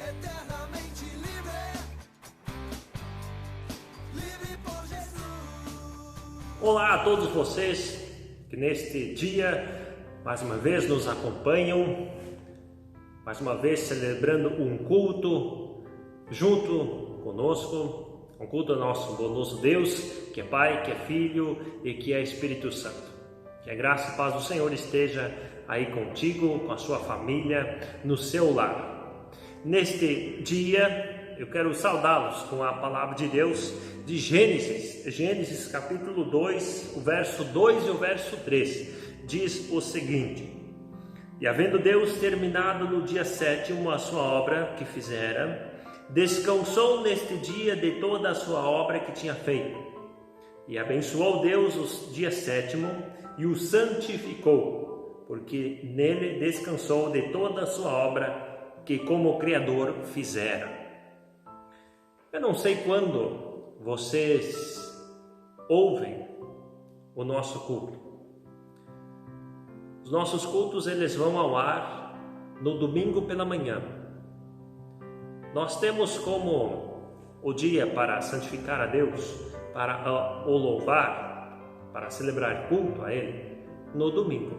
eternamente livre, livre por Jesus. Olá a todos vocês que neste dia mais uma vez nos acompanham, mais uma vez celebrando um culto junto conosco, um culto ao nosso bondoso Deus, que é Pai, que é Filho e que é Espírito Santo. Que a graça e paz do Senhor esteja aí contigo, com a sua família, no seu lar. Neste dia, eu quero saudá-los com a palavra de Deus de Gênesis capítulo 2, o verso 2 e o verso 3. Diz o seguinte: E havendo Deus terminado no dia 7º a sua obra que fizera, descansou neste dia de toda a sua obra que tinha feito. E abençoou Deus o dia 7º e o santificou, porque nele descansou de toda a sua obra que como Criador fizera. Eu não sei quando vocês ouvem o nosso culto. Os nossos cultos eles vão ao ar no domingo pela manhã. Nós temos como o dia para santificar a Deus, para o louvar, para celebrar culto a Ele, no domingo.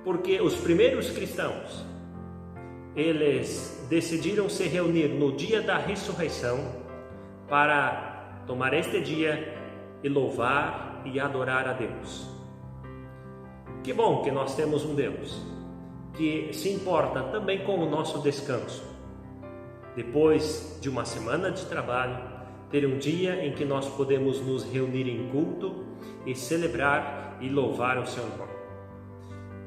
Porque os primeiros cristãos, eles decidiram se reunir no dia da ressurreição para tomar este dia e louvar e adorar a Deus. Que bom que nós temos um Deus que se importa também com o nosso descanso. Depois de uma semana de trabalho, ter um dia em que nós podemos nos reunir em culto e celebrar e louvar o seu nome.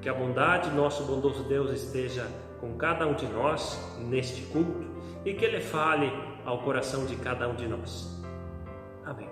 Que a bondade do nosso bondoso Deus esteja com cada um de nós neste culto e que Ele fale ao coração de cada um de nós. Amém.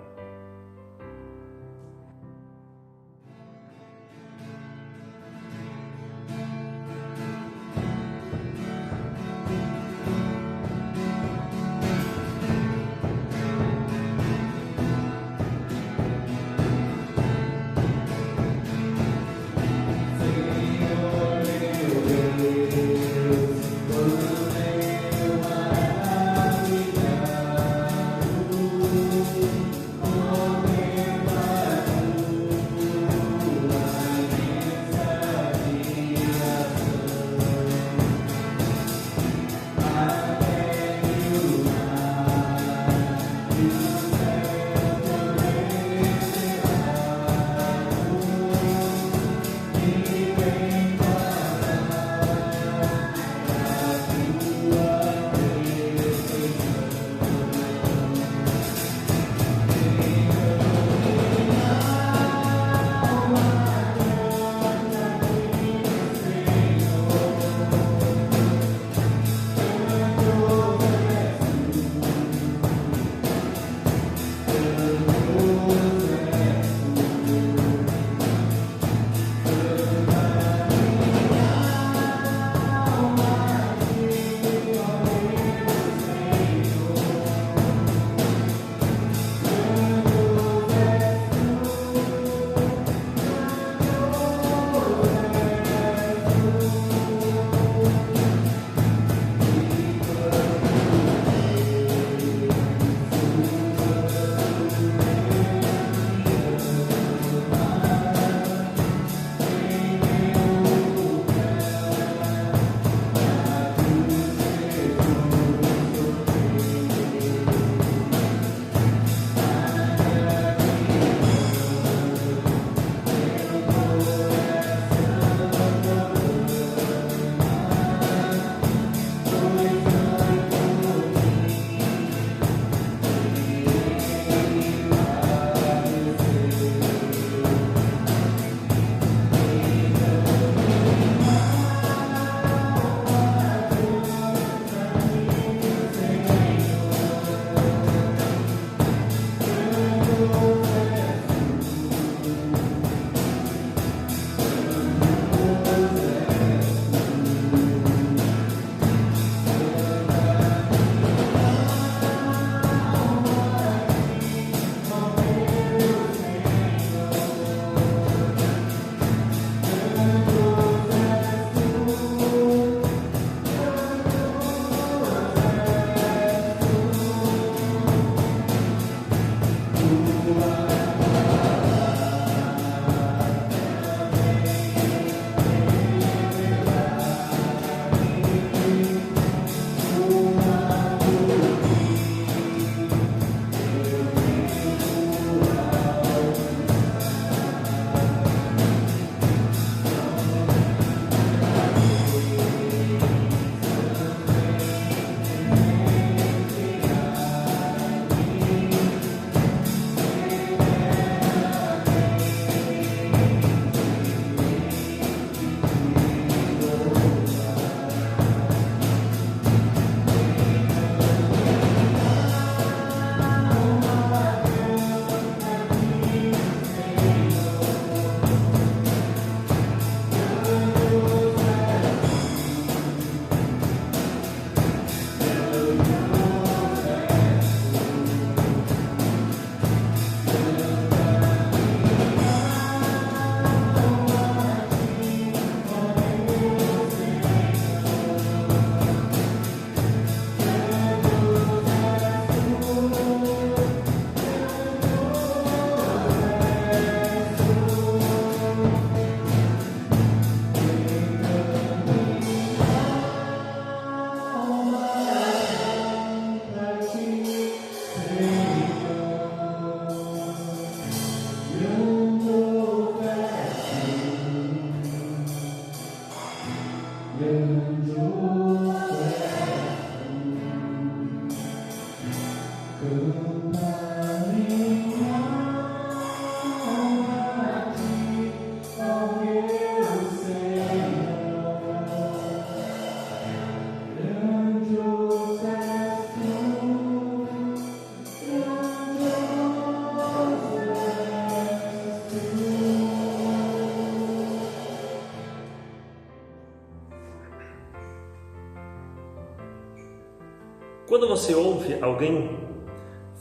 Quando você ouve alguém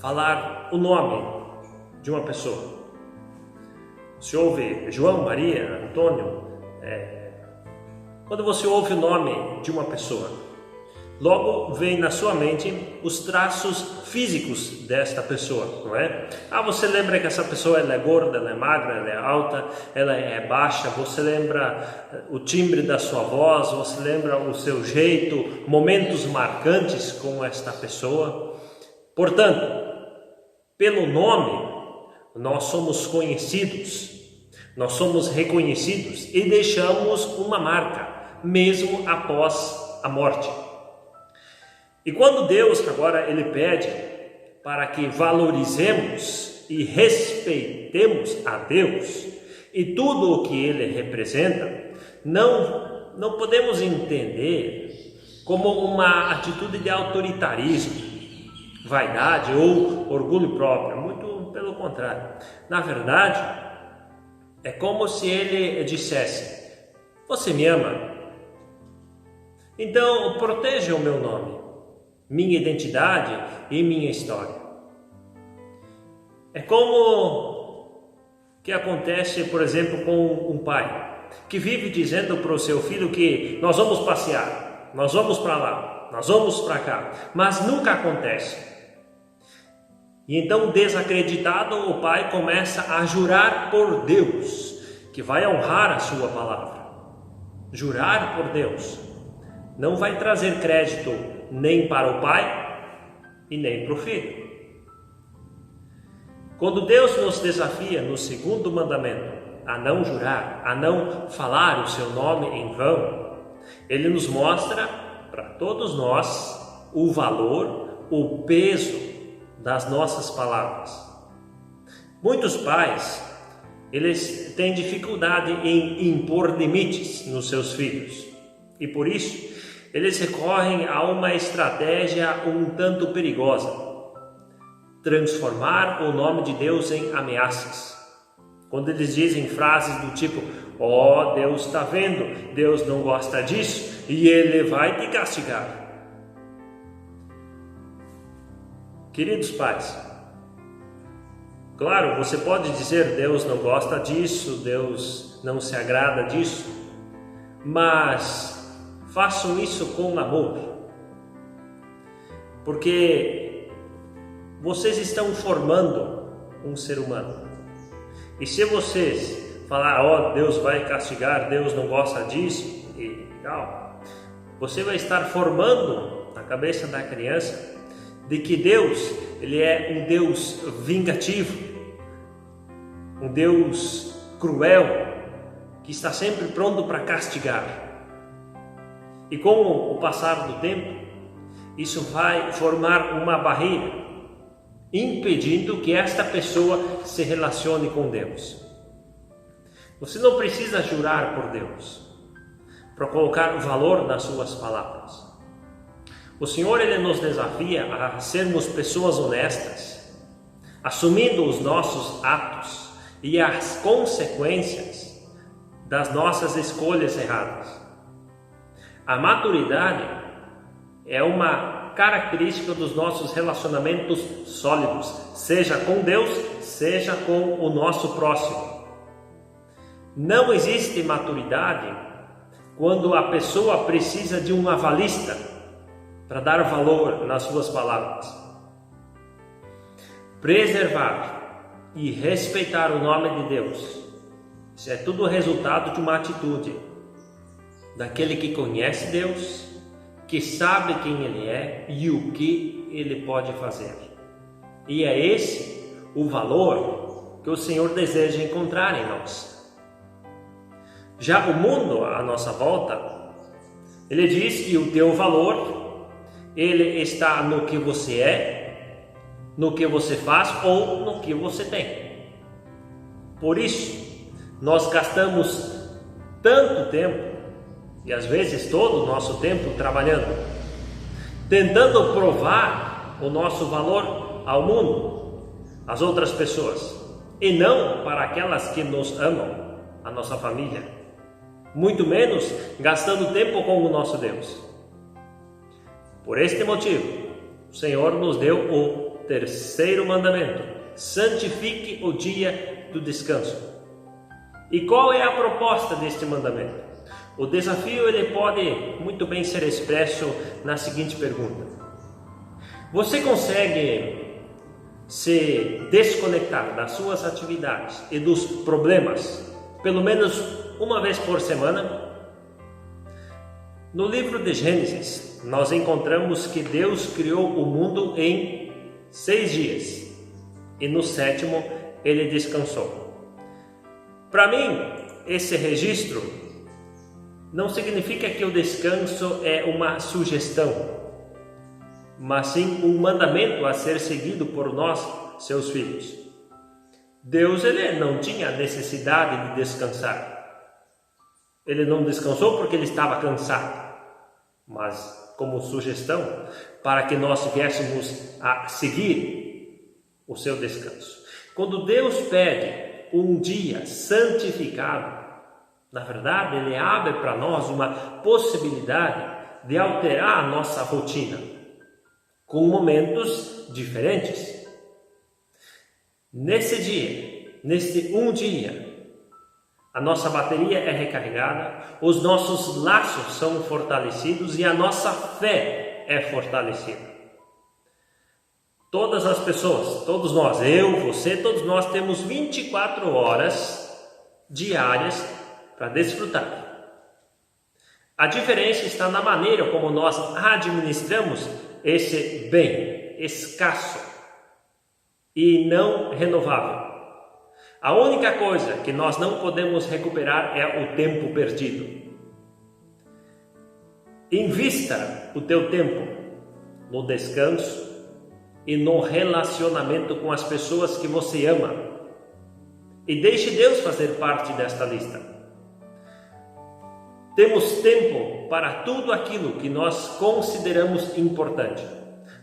falar o nome de uma pessoa, você ouve João, Maria, Antônio, quando você ouve o nome de uma pessoa, logo vem na sua mente os traços físicos desta pessoa, não é? Você lembra que essa pessoa ela é gorda, ela é magra, ela é alta, ela é baixa, você lembra o timbre da sua voz, você lembra o seu jeito, momentos marcantes com esta pessoa. Portanto, pelo nome, nós somos conhecidos, nós somos reconhecidos e deixamos uma marca, mesmo após a morte. E quando Deus agora ele pede para que valorizemos e respeitemos a Deus e tudo o que ele representa, não podemos entender como uma atitude de autoritarismo, vaidade ou orgulho próprio, muito pelo contrário. Na verdade, é como se ele dissesse: você me ama? Então proteja o meu nome, minha identidade e minha história. É como que acontece, por exemplo, com um pai que vive dizendo para o seu filho que nós vamos passear, nós vamos para lá, nós vamos para cá, mas nunca acontece. E então, desacreditado, o pai começa a jurar por Deus que vai honrar a sua palavra. Jurar por Deus não vai trazer crédito nem para o pai e nem para o filho. Quando Deus nos desafia no segundo mandamento a não jurar, a não falar o seu nome em vão, Ele nos mostra para todos nós o valor, o peso das nossas palavras. Muitos pais, eles têm dificuldade em impor limites nos seus filhos e por isso eles recorrem a uma estratégia um tanto perigosa: transformar o nome de Deus em ameaças. Quando eles dizem frases do tipo: Deus está vendo, Deus não gosta disso e Ele vai te castigar. Queridos pais, claro, você pode dizer Deus não gosta disso, Deus não se agrada disso, mas façam isso com amor, porque vocês estão formando um ser humano. E se vocês falar, Deus vai castigar, Deus não gosta disso e tal, você vai estar formando na cabeça da criança de que Deus, ele é um Deus vingativo, um Deus cruel, que está sempre pronto para castigar. E com o passar do tempo, isso vai formar uma barreira, impedindo que esta pessoa se relacione com Deus. Você não precisa jurar por Deus para colocar valor nas suas palavras. O Senhor, Ele nos desafia a sermos pessoas honestas, assumindo os nossos atos e as consequências das nossas escolhas erradas. A maturidade é uma característica dos nossos relacionamentos sólidos, seja com Deus, seja com o nosso próximo. Não existe maturidade quando a pessoa precisa de um avalista para dar valor nas suas palavras. Preservar e respeitar o nome de Deus, isso é tudo resultado de uma atitude daquele que conhece Deus, que sabe quem Ele é e o que Ele pode fazer. E é esse o valor que o Senhor deseja encontrar em nós. Já o mundo à nossa volta, ele diz que o teu valor, ele está no que você é no que você faz ou no que você tem. Por isso, nós gastamos tanto tempo, e às vezes todo o nosso tempo trabalhando, tentando provar o nosso valor ao mundo, às outras pessoas, e não para aquelas que nos amam, a nossa família, muito menos gastando tempo com o nosso Deus. Por este motivo, o Senhor nos deu o terceiro mandamento: santifique o dia do descanso. E qual é a proposta deste mandamento? O desafio ele pode muito bem ser expresso na seguinte pergunta: você consegue se desconectar das suas atividades e dos problemas pelo menos uma vez por semana? No livro de Gênesis, nós encontramos que Deus criou o mundo em 6 dias e no 7º ele descansou. Para mim, esse registro não significa que o descanso é uma sugestão, mas sim um mandamento a ser seguido por nós, seus filhos. Deus ele não tinha necessidade de descansar. Ele não descansou porque ele estava cansado, mas como sugestão para que nós viéssemos a seguir o seu descanso. Quando Deus pede um dia santificado, na verdade ele abre para nós uma possibilidade de alterar a nossa rotina com momentos diferentes. Nesse dia, neste um dia, a nossa bateria é recarregada, os nossos laços são fortalecidos e a nossa fé é fortalecida. Todas as pessoas, todos nós, eu, você, todos nós temos 24 horas diárias para desfrutar. A diferença está na maneira como nós administramos esse bem escasso e não renovável. A única coisa que nós não podemos recuperar é o tempo perdido. Invista o teu tempo no descanso e no relacionamento com as pessoas que você ama. E deixe Deus fazer parte desta lista. Temos tempo para tudo aquilo que nós consideramos importante.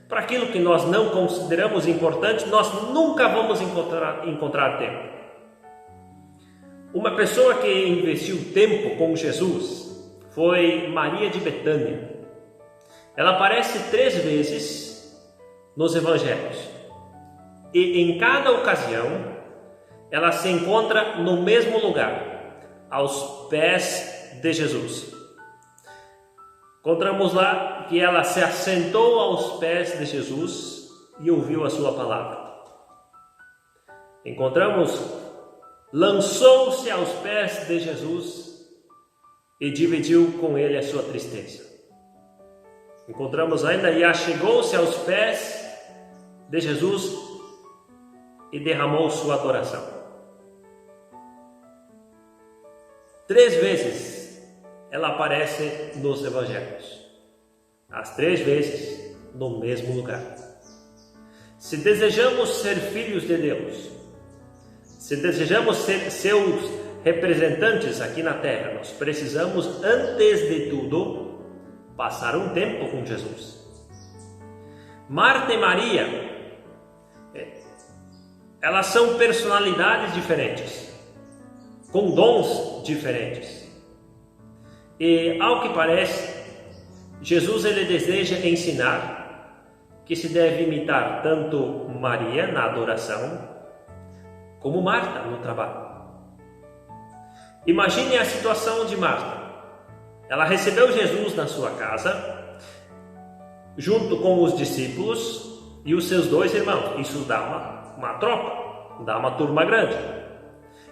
Para aquilo que nós não consideramos importante, nós nunca vamos encontrar tempo. Uma pessoa que investiu tempo com Jesus foi Maria de Betânia. Ela aparece 3 vezes nos evangelhos. E em cada ocasião, ela se encontra no mesmo lugar, aos pés de Jesus. Encontramos lá que ela se assentou aos pés de Jesus e ouviu a sua palavra. Encontramos lançou-se aos pés de Jesus e dividiu com ele a sua tristeza. Encontramos ainda e achegou-se aos pés de Jesus e derramou sua adoração. 3 vezes ela aparece nos evangelhos, as 3 vezes no mesmo lugar. Se desejamos ser filhos de Deus, se desejamos ser seus representantes aqui na terra, nós precisamos, antes de tudo, passar um tempo com Jesus. Marta e Maria, elas são personalidades diferentes, com dons diferentes. E, ao que parece, Jesus ele deseja ensinar que se deve imitar tanto Maria na adoração, como Marta no trabalho. Imagine a situação de Marta. Ela recebeu Jesus na sua casa, junto com os discípulos e os seus 2 irmãos. Isso dá uma tropa, dá uma turma grande.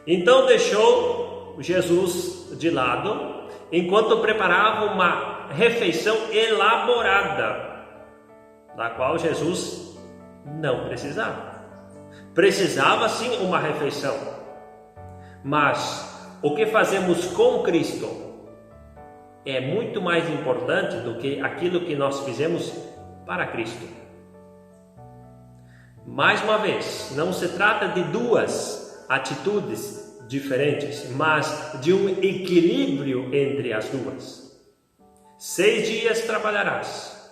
Então deixou Jesus de lado, enquanto preparava uma refeição elaborada, da qual Jesus não precisava. Precisava sim uma refeição, mas o que fazemos com Cristo é muito mais importante do que aquilo que nós fizemos para Cristo. Mais uma vez, não se trata de duas atitudes diferentes, mas de um equilíbrio entre as duas. 6 dias trabalharás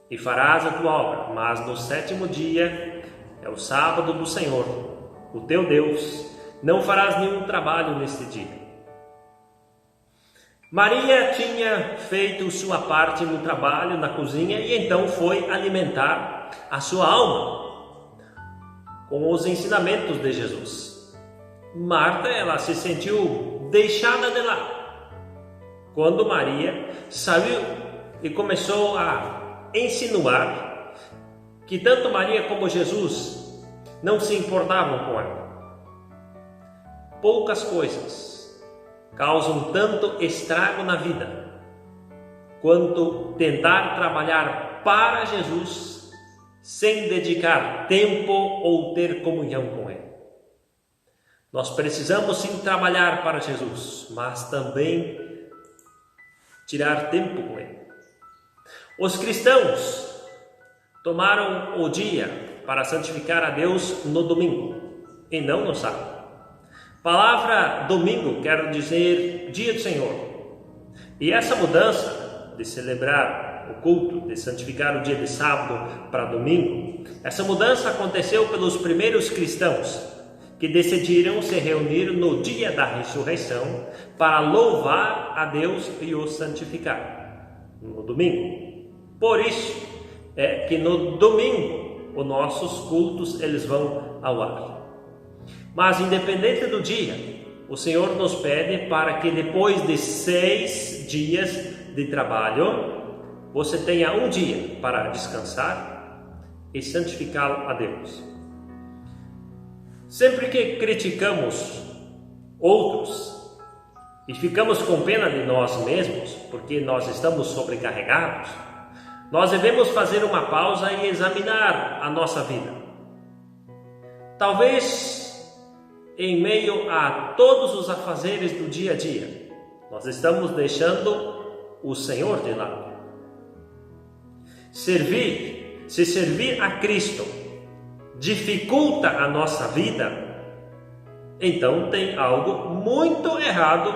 e farás a tua obra, mas no 7º dia é o sábado do Senhor, o teu Deus. Não farás nenhum trabalho neste dia. Maria tinha feito sua parte no trabalho, na cozinha, e então foi alimentar a sua alma com os ensinamentos de Jesus. Marta, ela se sentiu deixada de lado quando Maria saiu e começou a insinuar que tanto Maria como Jesus não se importavam com ela. Poucas coisas causam tanto estrago na vida quanto tentar trabalhar para Jesus sem dedicar tempo ou ter comunhão com Ele. Nós precisamos sim trabalhar para Jesus, mas também tirar tempo com Ele. Os cristãos tomaram o dia para santificar a Deus no domingo e não no sábado. Palavra domingo quer dizer dia do Senhor. E essa mudança de celebrar o culto, de santificar o dia de sábado para domingo, essa mudança aconteceu pelos primeiros cristãos que decidiram se reunir no dia da ressurreição para louvar a Deus e o santificar no domingo. Por isso é que no domingo os nossos cultos eles vão ao ar. Mas independente do dia, o Senhor nos pede para que depois de 6 dias de trabalho, você tenha um dia para descansar e santificá-lo a Deus. Sempre que criticamos outros e ficamos com pena de nós mesmos, porque nós estamos sobrecarregados, nós devemos fazer uma pausa e examinar a nossa vida. Talvez em meio a todos os afazeres do dia a dia, nós estamos deixando o Senhor de lado. Se servir a Cristo dificulta a nossa vida, então tem algo muito errado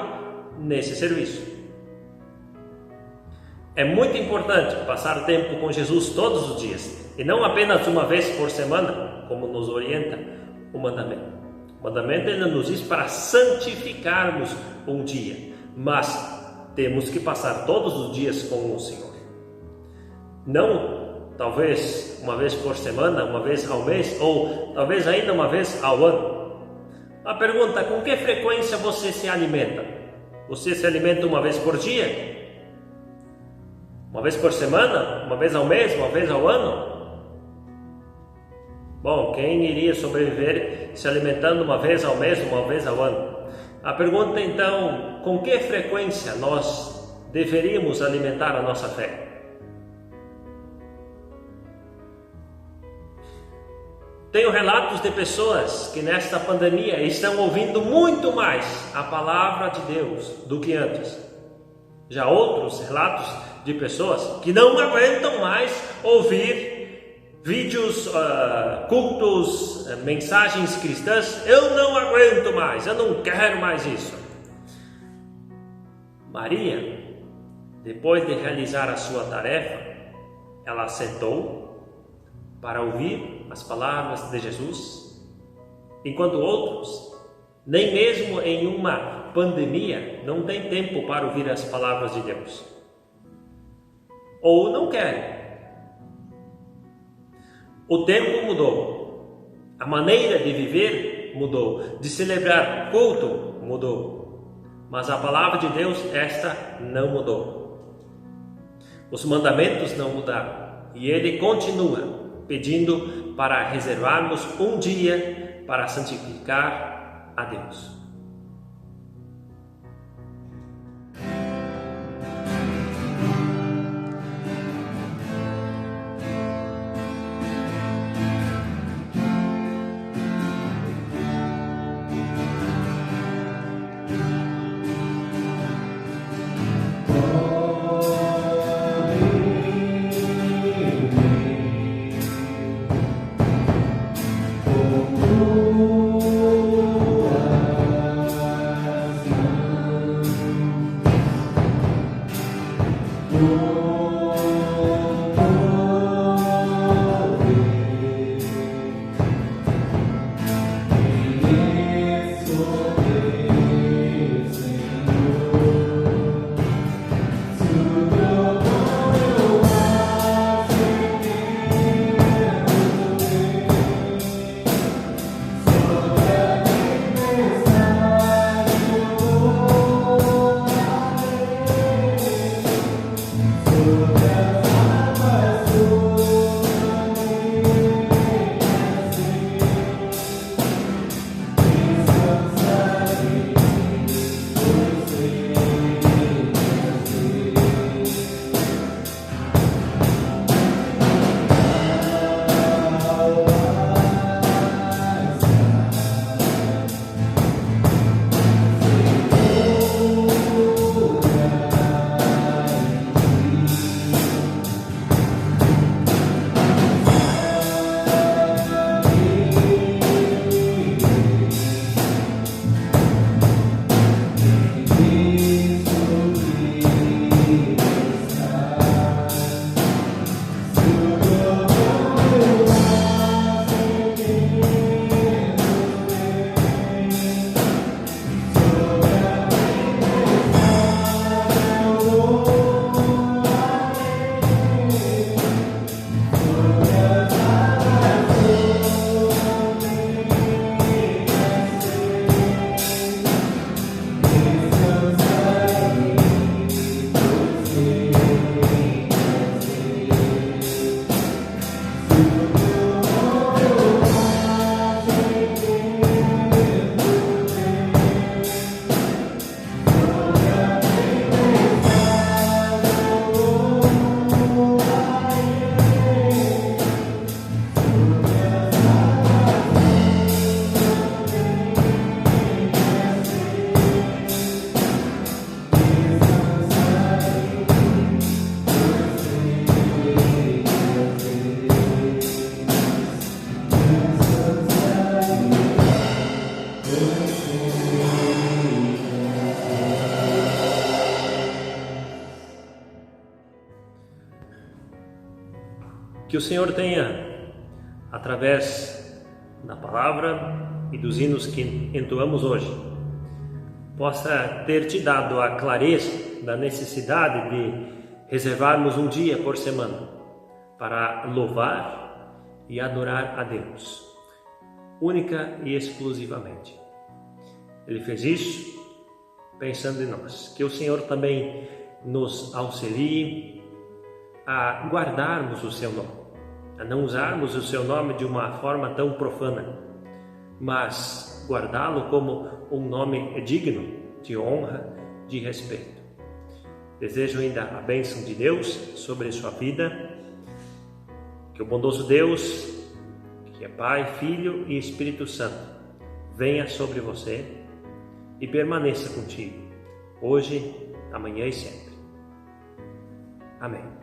nesse serviço. É muito importante passar tempo com Jesus todos os dias, e não apenas uma vez por semana, como nos orienta o mandamento. O mandamento ainda nos diz para santificarmos um dia, mas temos que passar todos os dias com o Senhor. Não, talvez uma vez por semana, uma vez ao mês, ou talvez ainda uma vez ao ano. A pergunta: com que frequência você se alimenta? Você se alimenta uma vez por dia? Uma vez por semana? Uma vez ao mês? Uma vez ao ano? Bom, quem iria sobreviver se alimentando uma vez ao mês, uma vez ao ano? A pergunta então: com que frequência nós deveríamos alimentar a nossa fé? Tenho relatos de pessoas que nesta pandemia estão ouvindo muito mais a palavra de Deus do que antes. Já outros relatos de pessoas que não aguentam mais ouvir vídeos, cultos, mensagens cristãs. Eu não aguento mais, eu não quero mais isso. Maria, depois de realizar a sua tarefa, ela sentou para ouvir as palavras de Jesus, enquanto outros, nem mesmo em uma pandemia, não têm tempo para ouvir as palavras de Deus, ou não querem. O tempo mudou, a maneira de viver mudou, de celebrar culto mudou, mas a palavra de Deus, esta não mudou. Os mandamentos não mudaram, e Ele continua pedindo para reservarmos um dia para santificar a Deus. Que o Senhor tenha, através da palavra e dos hinos que entoamos hoje, possa ter te dado a clareza da necessidade de reservarmos um dia por semana para louvar e adorar a Deus, única e exclusivamente. Ele fez isso pensando em nós. Que o Senhor também nos auxilie a guardarmos o seu nome, a não usarmos o seu nome de uma forma tão profana, mas guardá-lo como um nome digno de honra, de respeito. Desejo ainda a bênção de Deus sobre sua vida, que o bondoso Deus, que é Pai, Filho e Espírito Santo, venha sobre você e permaneça contigo, hoje, amanhã e sempre. Amém.